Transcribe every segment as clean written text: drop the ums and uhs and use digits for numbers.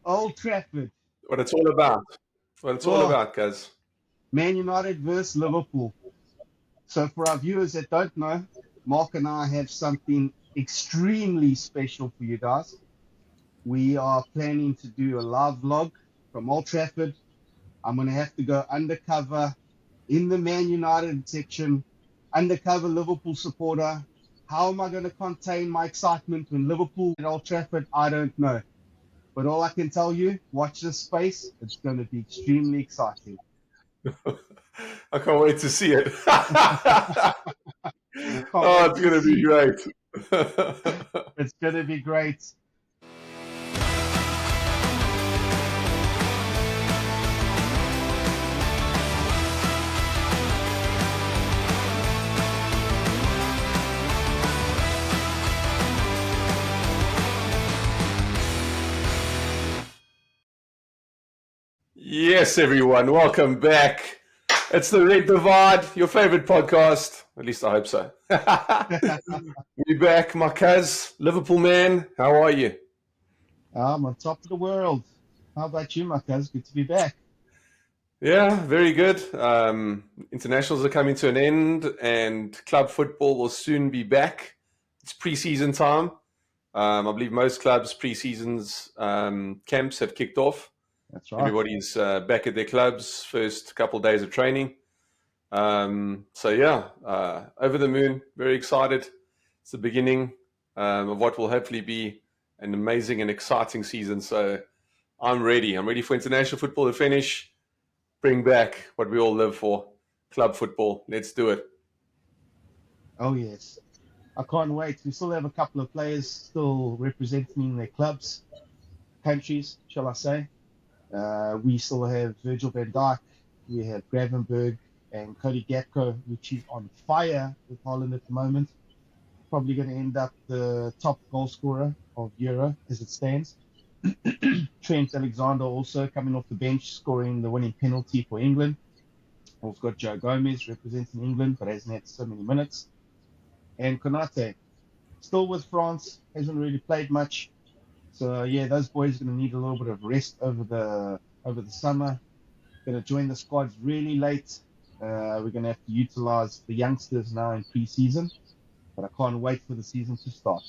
Old Trafford. What it's all about. What it's all Oh, about, guys. Man United versus Liverpool. So for our viewers that don't know, Mark and I have something extremely special for you guys. We are planning to do a live vlog from Old Trafford. I'm going to have to go undercover in the Man United section, undercover Liverpool supporter. How am I going to contain my excitement when Liverpool at Old Trafford? I don't know. But all I can tell you, watch this space. It's going to be extremely exciting. I can't wait to see it. Can't wait It's to going to be see. great. It's going to be great. Yes, everyone, welcome back. It's the Red Divide, your favorite podcast. At least I hope so. We're back, my cuz, Liverpool man. How are you? I'm on top of the world. How about you, my cuz? Good to be back. Yeah, very good. Internationals are coming to an end, and club football will soon be back. It's pre-season time. I believe most clubs' pre-seasons camps have kicked off. That's right. Everybody's back at their clubs. First couple of days of training. So yeah, over the moon. Very excited. It's the beginning of what will hopefully be an amazing and exciting season. So I'm ready. I'm ready for international football to finish. Bring back what we all live for, club football. Let's do it. Oh, yes. I can't wait. We still have a couple of players still representing their clubs, countries, shall I say. We still have Virgil van Dijk. We have Gravenberg and Cody Gakpo, which is on fire with Holland at the moment. Probably going to end up the top goal scorer of Euro as it stands. Trent Alexander also coming off the bench, scoring the winning penalty for England. We've got Joe Gomez representing England, but hasn't had so many minutes. And Konate, still with France, hasn't really played much. So yeah, those boys are going to need a little bit of rest over the summer. Going to join the squads really late. We're going to have to utilize the youngsters now in pre-season, but I can't wait for the season to start.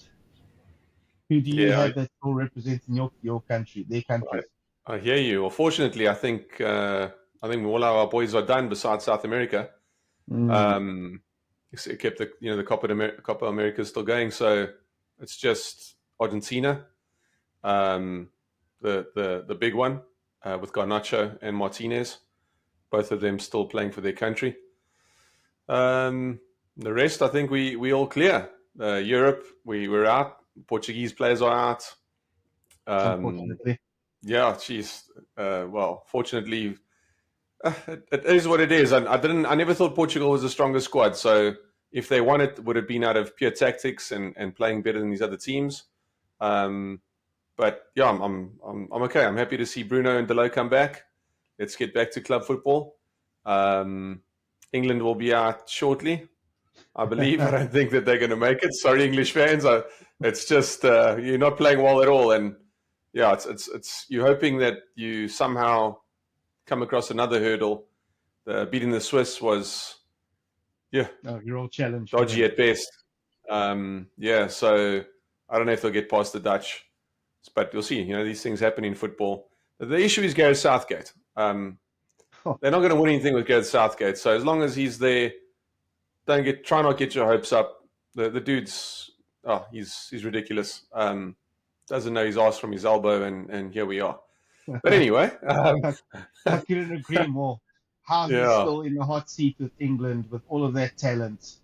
Who do you Yeah, have that's still representing your country, their countries? I hear you. Well, fortunately, I think all our boys are done besides South America. Um, Kept the Copa America is still going, so it's just Argentina, the big one with Garnacho and Martinez, both of them still playing for their country. The rest, I think we all clear. Europe, we're out. Portuguese players are out. Unfortunately. Yeah, geez. Well, fortunately, it is what it is. I never thought Portugal was a stronger squad. So if they won it, would have been out of pure tactics and playing better than these other teams. But yeah, I'm okay. I'm happy to see Bruno and Delo come back. Let's get back to club football. England will be out shortly, I believe. I don't think that they're going to make it. Sorry, English fans. It's just you're not playing well at all, and yeah, it's you're hoping that you somehow come across another hurdle. Beating the Swiss was Your old challenge for dodgy them. at best. Yeah, so I don't know if they'll get past the Dutch, but you'll see. These things happen in football. The issue is Gareth Southgate. They're not going to win anything with Gareth Southgate. So as long as he's there, try not get your hopes up. The dude's he's ridiculous. Doesn't know his ass from his elbow, and here we are. But anyway, I couldn't agree more. How he's yeah, still in the hot seat with England with all of that talent.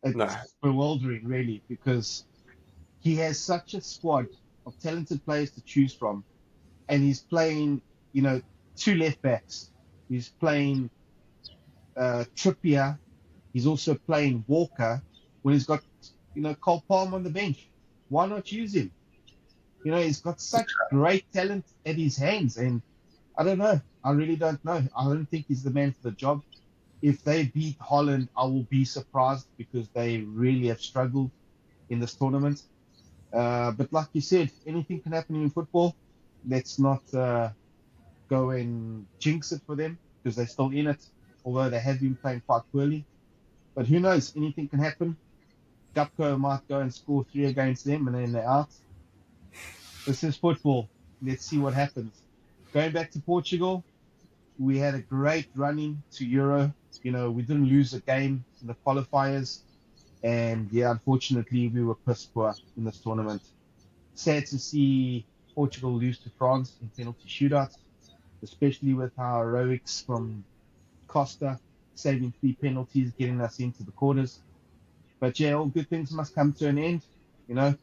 no, It's bewildering, really, because he has such a squad of talented players to choose from, and he's playing, two left backs. He's playing Trippier. He's also playing Walker when he's got, Cole Palmer on the bench. Why not use him? He's got such great talent at his hands, and I don't know. I really don't know. I don't think he's the man for the job. If they beat Holland, I will be surprised because they really have struggled in this tournament. But like you said, anything can happen in football. let's not go and jinx it for them because they're still in it, although they have been playing quite poorly. But who knows? Anything can happen. Gapco might go and score 3 against them and then they're out. This is football. Let's see what happens. Going back to Portugal, we had a great running to Euro. We didn't lose a game in the qualifiers. And yeah, unfortunately, we were piss poor in this tournament. Sad to see Portugal lose to France in penalty shootouts, especially with our heroics from Costa saving 3 penalties, getting us into the quarters. But yeah, all good things must come to an end.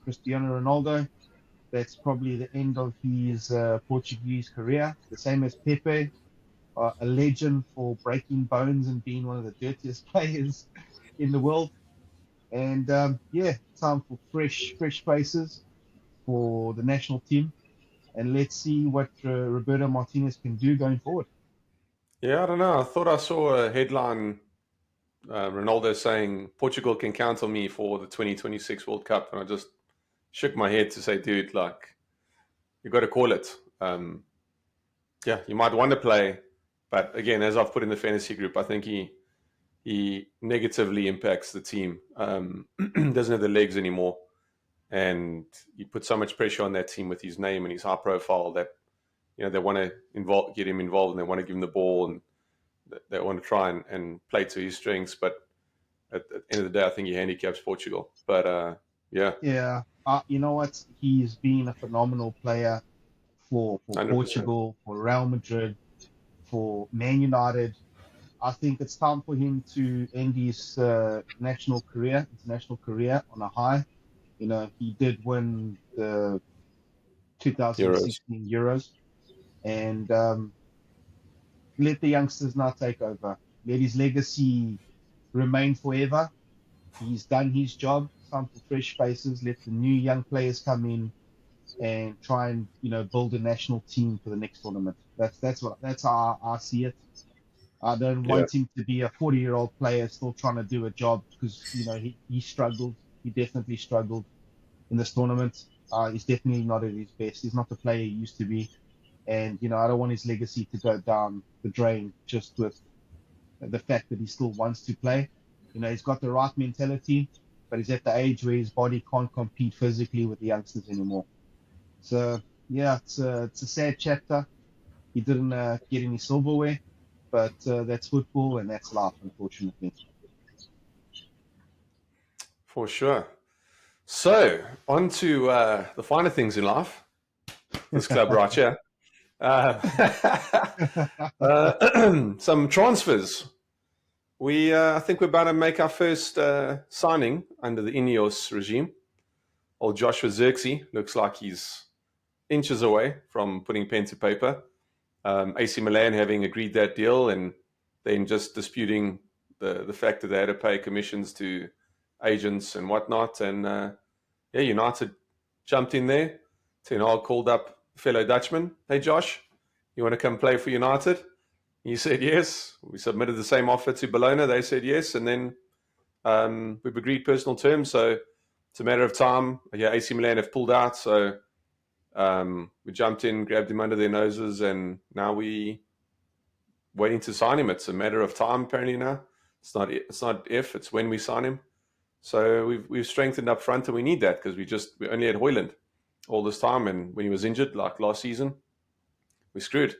Cristiano Ronaldo, that's probably the end of his Portuguese career. The same as Pepe, a legend for breaking bones and being one of the dirtiest players in the world. And yeah, time for fresh faces for the national team. And let's see what Roberto Martinez can do going forward. Yeah, I don't know. I thought I saw a headline, Ronaldo saying Portugal can count on me for the 2026 World Cup, and I just shook my head to say, dude, like you got to call it. Yeah, you might want to play, but again, as I've put in the fantasy group, I think he negatively impacts the team. Doesn't have the legs anymore, and he put so much pressure on that team with his name and his high profile that they want to get him involved, and they want to give him the ball, and they want to try and play to his strengths. But at the end of the day, I think he handicaps Portugal. But yeah, Yeah, you know what? He's been a phenomenal player for 100%. Portugal, for Real Madrid, for Man United. I think it's time for him to end his international career on a high. He did win the Euros. 2016 Euros, and let the youngsters now take over. Let his legacy remain forever. He's done his job. It's time for fresh faces. Let the new young players come in and try and build a national team for the next tournament. That's how I see it. I don't Yeah, want him to be a 40-year-old player still trying to do a job because he struggled. He definitely struggled in this tournament. He's definitely not at his best. He's not the player he used to be, and I don't want his legacy to go down the drain just with the fact that he still wants to play. He's got the right mentality, but he's at the age where his body can't compete physically with the youngsters anymore. So yeah, it's a sad chapter. He didn't get any silverware, but that's football and that's life, unfortunately. for sure. So on to the finer things in life. This club right here. Uh, some transfers. I think we're about to make our first signing under the Ineos regime. Old Joshua Zirkzee looks like he's inches away from putting pen to paper. AC Milan having agreed that deal and then just disputing the fact that they had to pay commissions to agents and whatnot. And yeah, United jumped in there. Ten Hag called up fellow Dutchman. Hey, Josh, you want to come play for United? He said yes. We submitted the same offer to Bologna. They said yes. And then we've agreed personal terms. So it's a matter of time. Yeah, AC Milan have pulled out. So we jumped in, grabbed him under their noses, and now we waiting to sign him. It's a matter of time, apparently now. It's not if, it's when we sign him. So we've strengthened up front, and we need that because we only had Hoyland all this time, and when he was injured, like last season, we screwed.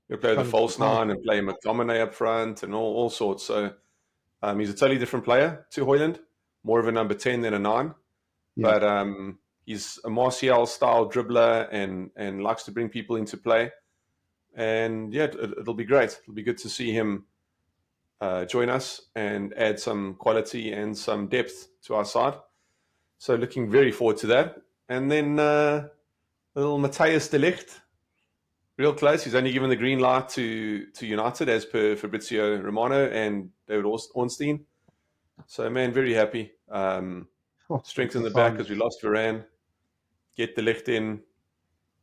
We play with the Struggled to false build. nine and play McTominay up front and all sorts. So he's a totally different player to Hoyland, more of a number 10 than a 9. Yeah, But he's a Martial style dribbler and likes to bring people into play. And yeah, it'll be great. It'll be good to see him join us and add some quality and some depth to our side. So looking very forward to that. And then little Matthias de Ligt, real close. He's only given the green light to United as per Fabrizio Romano and David Ornstein. So man, very happy. that's a Strengthen the back sign. because we lost Varane. Get de Ligt in.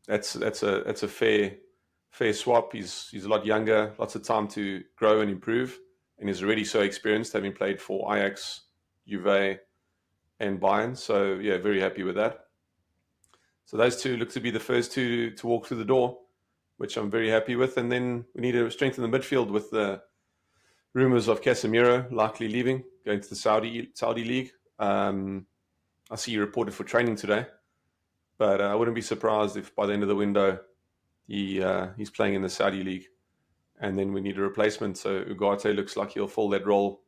That's a fair swap. He's a lot younger, lots of time to grow and improve, and he's already so experienced, having played for Ajax, Juve, and Bayern. So yeah, very happy with that. So those two look to be the first two to walk through the door, which I'm very happy with. And then we need to strengthen the midfield with the rumors of Casemiro likely leaving, going to the Saudi League. I see he reported for training today, but I wouldn't be surprised if by the end of the window he's playing in the Saudi League. And then we need a replacement. So Ugarte looks like he'll fill that role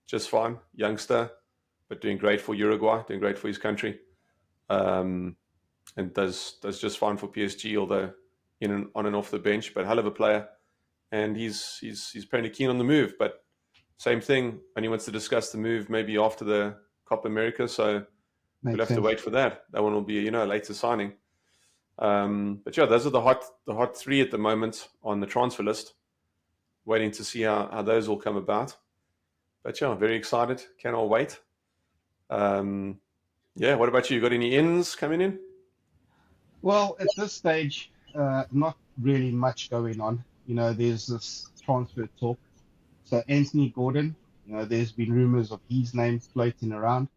just fine. Youngster, but doing great for Uruguay, doing great for his country. And does just fine for PSG, although on and off the bench, but hell of a player. And he's apparently keen on the move, but same thing. Only wants to discuss the move maybe after the Copa America, so we'll have to wait for that. That one will be a later signing. But yeah, those are the hot three at the moment on the transfer list. Waiting to see how those all come about. But yeah, very excited. Cannot wait. Yeah, what about you? Got any ins coming in? Well, at this stage, not really much going on. There's this transfer talk. So Anthony Gordon, there's been rumors of his name floating around.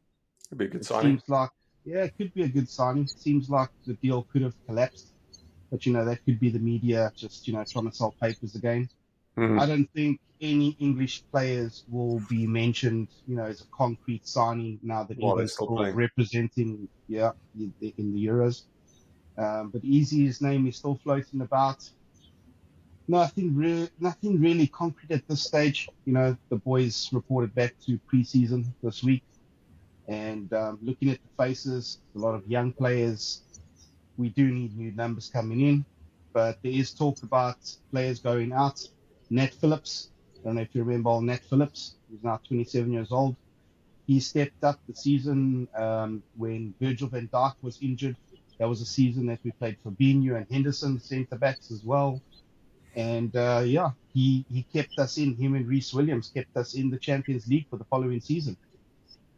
Could be a good It signing. seems like, yeah, it could be a good signing. Seems like the deal could have collapsed, but that could be the media just trying to sell papers again. Mm-hmm. I don't think any English players will be mentioned, as a concrete signing now that England's still representing, in the Euros. But Easy's name is still floating about. Nothing really concrete at this stage. The boys reported back to pre-season this week, and looking at the faces, a lot of young players. We do need new numbers coming in, but there is talk about players going out. Nat Phillips, I don't know if you remember old Nat Phillips, he's now 27 years old. He stepped up the season when Virgil van Dijk was injured. That was a season that we played Fabinho and Henderson centre backs as well. And he kept us in. Him and Reece Williams kept us in the Champions League for the following season.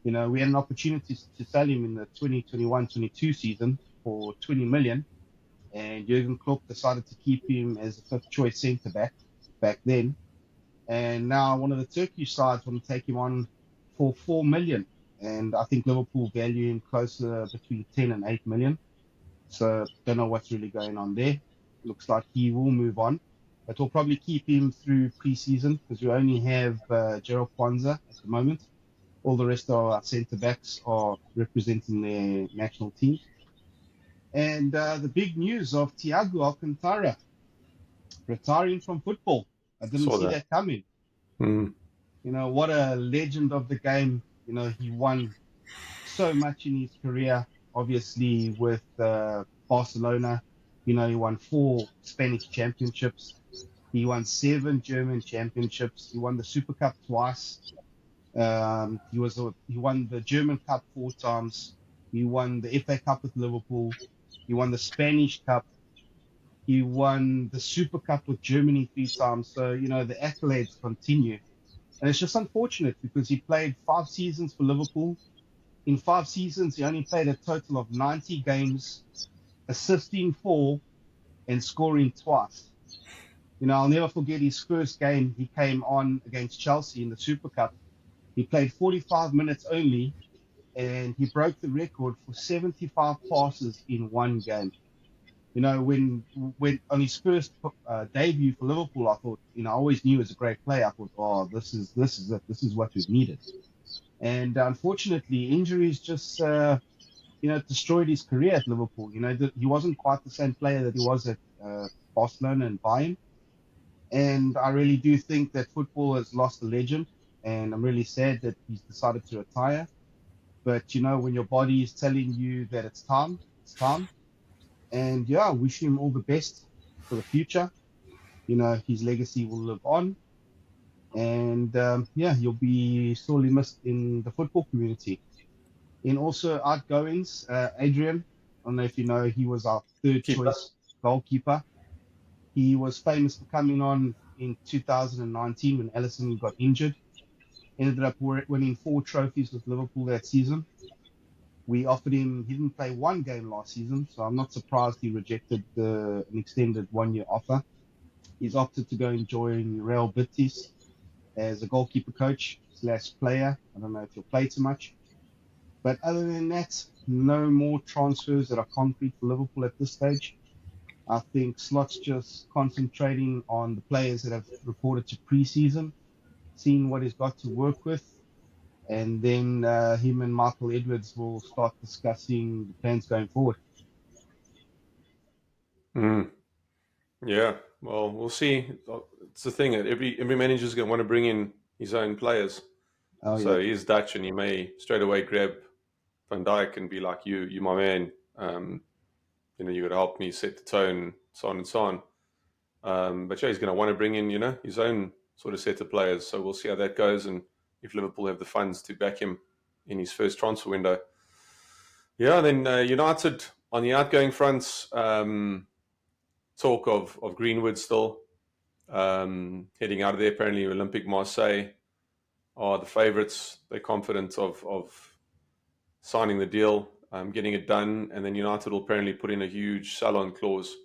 We had an opportunity to sell him in the 2021-22 season for 20 million, and Jurgen Klopp decided to keep him as a fifth choice centre back then. And now one of the Turkish sides want to take him on for 4 million, and I think Liverpool value him closer between 10 and 8 million. So don't know what's really going on there. Looks like he will move on, but we'll probably keep him through pre-season because we only have Gerald Kwanzaa at the moment. All the rest of our centre backs are representing their national teams. And the big news of Thiago Alcantara retiring from football. I didn't see that coming. Mm. What a legend of the game. He won so much in his career, obviously with Barcelona. He won 4 Spanish championships. He won 7 German championships. He won the Super Cup twice. He won the German Cup 4 times. He won the FA Cup with Liverpool. He won the Spanish Cup. He won the Super Cup with Germany 3 times. So, the accolades continue. And it's just unfortunate because he played 5 seasons for Liverpool. In 5 seasons, he only played a total of 90 games, assisting 4 and scoring twice. I'll never forget his first game. He came on against Chelsea in the Super Cup. He played 45 minutes only, and he broke the record for 75 passes in one game. When on his first debut for Liverpool, I thought, I always knew he was a great player. I thought, oh, this is it. This is what we've needed. And unfortunately, injuries just, destroyed his career at Liverpool. He wasn't quite the same player that he was at Barcelona and Bayern. And I really do think that football has lost a legend. And I'm really sad that he's decided to retire. But, when your body is telling you that it's time, it's time. And yeah, wish him all the best for the future. His legacy will live on. And he'll be sorely missed in the football community. And also outgoings, Adrian, I don't know if you know, he was our third choice goalkeeper. He was famous for coming on in 2019 when Alisson got injured. Ended up winning 4 trophies with Liverpool that season. We offered him, he didn't play 1 game last season, so I'm not surprised he rejected an extended 1-year offer. He's opted to go and join Real Betis as a goalkeeper coach / player. I don't know if he'll play too much. But other than that, no more transfers that are concrete for Liverpool at this stage. I think Slot's just concentrating on the players that have reported to pre-season, seeing what he's got to work with, and then him and Michael Edwards will start discussing the plans going forward. Mm. Yeah, well, we'll see. It's the thing that every manager's going to want to bring in his own players. Oh yeah, So he's Dutch, and he may straight away grab Van Dijk and be like, "You my man. You got to help me set the tone, so on and so on." But yeah, he's going to want to bring in, his own sort of set of players. So we'll see how that goes, and if Liverpool have the funds to back him in his first transfer window. Yeah, then United on the outgoing front, talk of Greenwood still heading out of there. Apparently, Olympique Marseille are the favourites. They're confident of signing the deal, getting it done, and then United will apparently put in a huge sell-on clause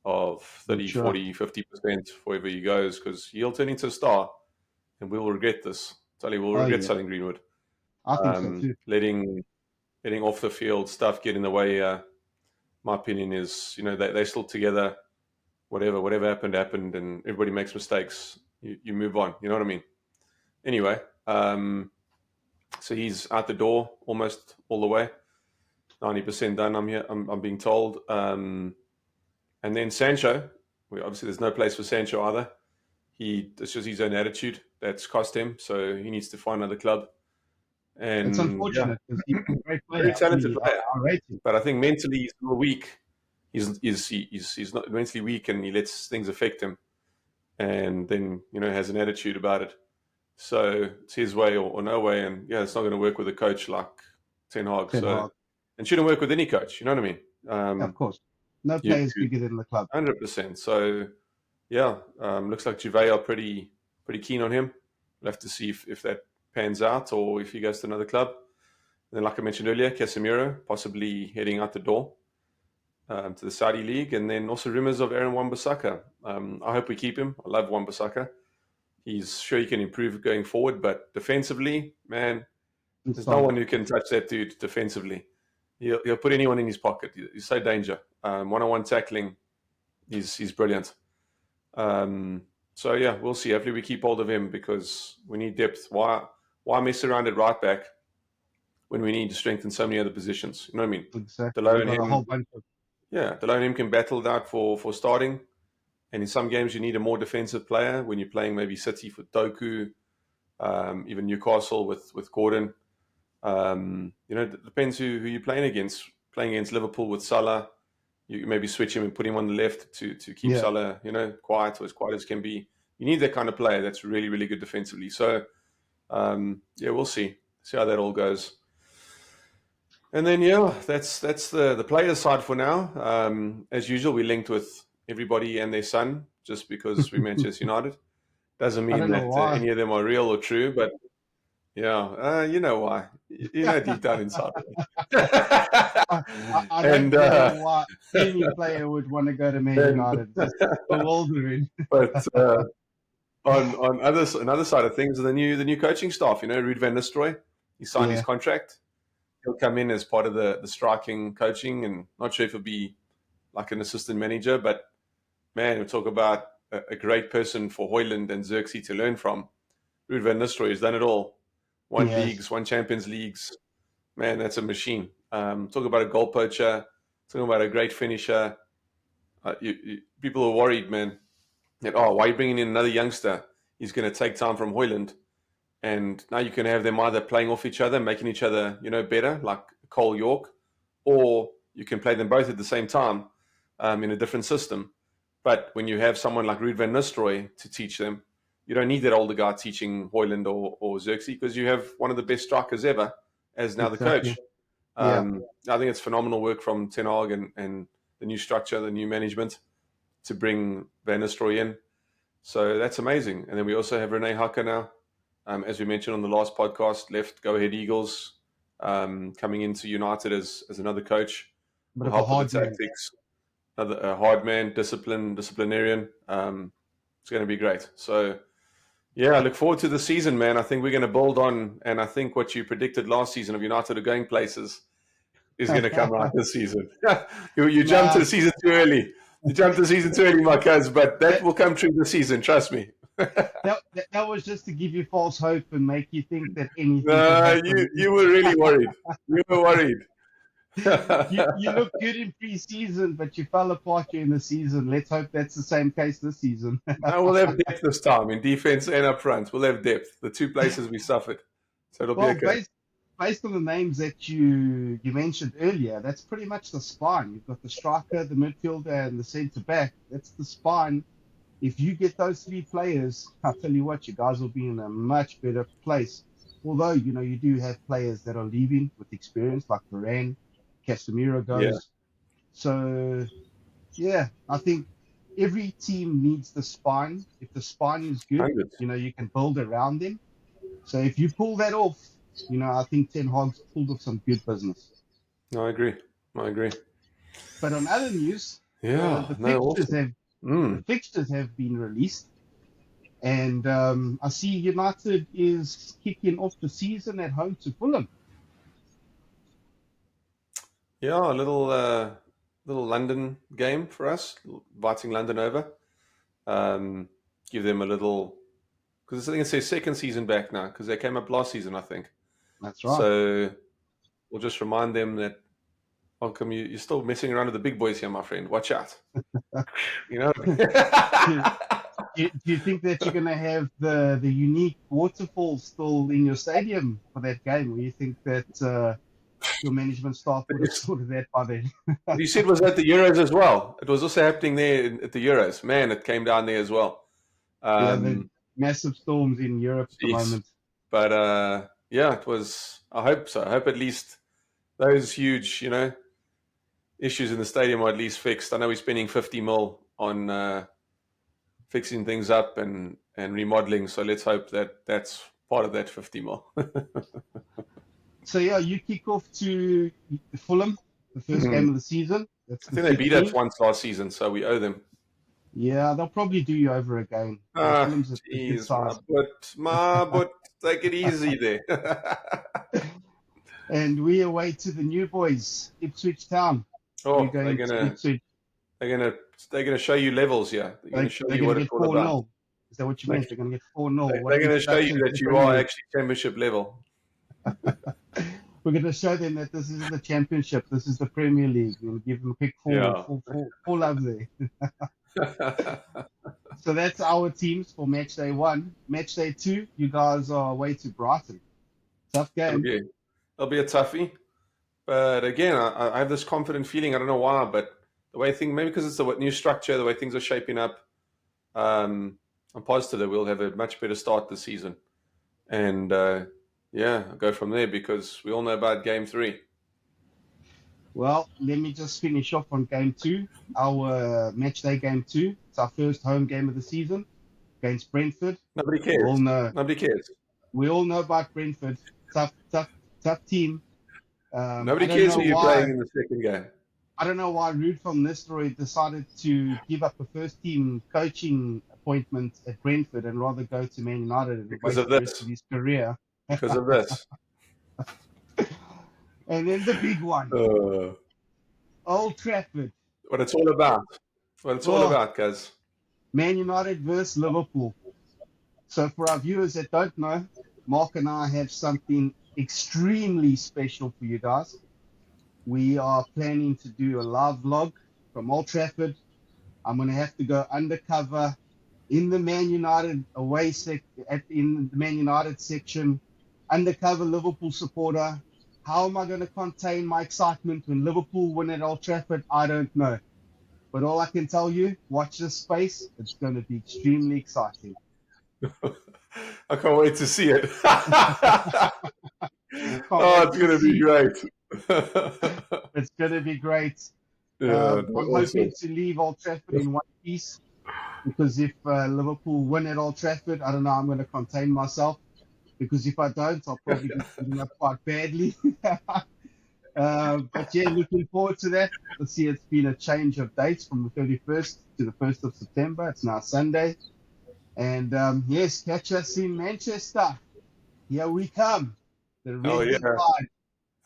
of I'm 30, sure. 40, 50% for wherever he goes, because he'll turn into a star, and we'll regret this. Tell you, we'll Oh regret yeah, selling Greenwood. I think so too. Letting off the field stuff get in the way. My opinion is, they're still together. Whatever happened, and everybody makes mistakes. You move on. You know what I mean? Anyway, so he's out the door almost all the way. 90% done. I'm being told. And then Sancho. Obviously, there's no place for Sancho either. It's just his own attitude that's cost him. So he needs to find another club. It's And yeah, unfortunate because he's a great very player. talented player, I rate him. but I think mentally he's a little weak. He's not mentally weak, and he lets things affect him, and then has an attitude about it. So it's his way or no way, and yeah, it's not going to work with a coach like Ten Hag. Ten So Hag. and shouldn't work with any coach. You know what I mean? Yeah, of course. No You player is bigger than the club. 100%. So yeah, looks like Juve are pretty keen on him. We'll have to see if that pans out or if he goes to another club. And then, like I mentioned earlier, Casemiro possibly heading out the door to the Saudi League, and then also rumors of Aaron Wan-Bissaka. I hope we keep him. I love Wan-Bissaka. He's sure he can improve going forward, but defensively, man, It's there's no solid. one who can touch that dude defensively. He'll put anyone in his pocket. He's so danger. One-on-one tackling, he's brilliant. So yeah, we'll see. Hopefully we keep hold of him because we need depth. Why mess around at right back when we need to strengthen so many other positions? You know what I mean? Exactly. Delay We've on got a whole him, bunch of yeah. Delay on him can battle it out for starting. And in some games, you need a more defensive player when you're playing maybe City for Doku, even Newcastle with Gordon. It depends who you're playing against. Playing against Liverpool with Salah, you maybe switch him and put him on the left to keep yeah. Salah, quiet or as quiet as can be. You need that kind of player that's really, really good defensively. So, yeah, we'll see how that all goes. And then, yeah, that's the player side for now. As usual, we linked with everybody and their son just because we Manchester United. Doesn't I mean don't know that why. any of them are real or true, but yeah, you know why. You know deep down inside. I and don't know why any player would want to go to Man and United. Just bewildering. but on another side of things, the new coaching staff. Ruud van Nistelrooy, he signed his Yeah. contract. He'll come in as part of the striking coaching, and not sure if he'll be like an assistant manager, but man, we talk about a great person for Hoyland and Xerxes to learn from. Ruud van Nistelrooy has done it all. Won Yes. leagues, won Champions Leagues. Man, that's a machine. Talk about a goal poacher. Talking about a great finisher. People are worried, man, that, why are you bringing in another youngster? He's going to take time from Hoyland. And now you can have them either playing off each other, making each other, better, like Cole York, or you can play them both at the same time in a different system. But when you have someone like Ruud van Nistelrooy to teach them, you don't need that older guy teaching Hoyland or Xerxes because you have one of the best strikers ever as now the Exactly. coach. Yeah. I think it's phenomenal work from Ten Hag and the new structure, the new management to bring Van Nistelrooy in. So that's amazing. And then we also have Rene Hacker now. As we mentioned on the last podcast, left Go Ahead Eagles, coming into United as another coach. Bit Will of a help with hard the man. tactics. Another hard man, disciplinarian. It's going to be great. So, yeah, I look forward to the season, man. I think we're going to build on, and I think what you predicted last season of United are going places. is going to come out this season. You jumped Nah, to the season too early. You jumped to the season too early, my cuz, but that that, will come true this season. Trust me. that was just to give you false hope and make you think that anything could No, happen. you were really worried. You were worried. You look good in pre-season, but you fell apart during the season. Let's hope that's the same case this season. No, we'll have depth this time in defense and up front. We'll have depth. The two places we suffered, so it'll be Well, okay. based on the names that you mentioned earlier, that's pretty much the spine. You've got the striker, the midfielder, and the centre back. That's the spine. If you get those three players, I'll tell you what, you guys will be in a much better place. Although, you do have players that are leaving with experience, like Varane, Casemiro Yeah, goes. So, yeah, I think every team needs the spine. If the spine is good, 100. you can build around them. So if you pull that off, I think Ten Hag's pulled off some good business. No, I agree. I agree. But on other news, Yeah, the no, fixtures awesome. have the fixtures have been released, and I see United is kicking off the season at home to Fulham. Yeah, a little London game for us, inviting London over. Give them a little, because I think it's their second season back now, because they came up last season, I think. That's right. So we'll just remind them that, how come you're still messing around with the big boys here, my friend? Watch out. You know? Do you think that you're going to have the unique waterfall still in your stadium for that game, or you think that your management staff would have sorted that by then? You said was at the Euros as well. It was also happening there at the Euros. Man, it came down there as well. Yeah, the massive storms in Europe at the moment. But yeah, it was. I hope so. I hope at least those huge, issues in the stadium are at least fixed. I know we're spending 50 mil on fixing things up and remodeling. So let's hope that that's part of that 50 mil. So yeah, you kick off to Fulham, the first game of the season. That's I think they beat us once last season, so we owe them. Yeah, they'll probably do you over again. Fulham's a good side. My butt, take it easy there. And we away to the new boys, Ipswich Town. Oh, they're gonna show you levels, yeah. They're gonna show you what it's all about. Is that what you meant? They're gonna get 4-0. They're gonna show you that you are actually championship level. We're going to show them that this isn't the championship. This is the Premier League. We'll give them a pick four love there. So that's our teams for match day 1. Match day 2, you guys are away to Brighton. Tough game. It'll be a toughie. But again, I have this confident feeling. I don't know why, but the way things, maybe because it's the new structure, the way things are shaping up, I'm positive that we'll have a much better start this season. And yeah, I'll go from there because we all know about game 3. Well, let me just finish off on game 2. Our match day game 2. It's our first home game of the season against Brentford. Nobody cares. Nobody cares. We all know about Brentford. Tough team. Nobody cares who you're playing in the second game. I don't know why Ruud van Nistelrooy decided to give up a first-team coaching appointment at Brentford and rather go to Man United and because of his career. Because of this. And then the big one. Old Trafford. What it's all about. What it's all about, guys. Man United versus Liverpool. So for our viewers that don't know, Mark and I have something extremely special for you guys. We are planning to do a live vlog from Old Trafford. I'm going to have to go undercover in the Man United in the Man United section, undercover Liverpool supporter. How am I going to contain my excitement when Liverpool win at Old Trafford? I don't know. But all I can tell you, watch this space. It's going to be extremely exciting. I can't wait to see it. It's going to be great. It's going to be great. Yeah, I'm hoping to leave Old Trafford in one piece because if Liverpool win at Old Trafford, I don't know, I'm going to contain myself because if I don't, I'll probably get beaten up quite badly. But yeah, looking forward to that. Let's see, it's been a change of dates from the 31st to the 1st of September. It's now Sunday. And yes, catch us in Manchester. Here we come. The red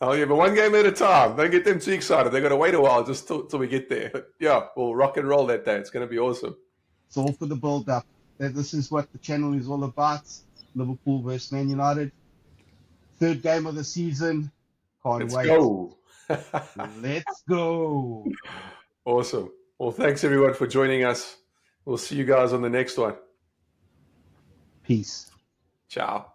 Oh yeah, but one game at a time. Don't get them too excited. They've got to wait a while just till we get there. But yeah, we'll rock and roll that day. It's going to be awesome. It's all for the build up. This is what the channel is all about. Liverpool versus Man United. Third game of the season. Can't Let's wait. go. Let's go. Awesome. Well, thanks everyone for joining us. We'll see you guys on the next one. Peace. Ciao.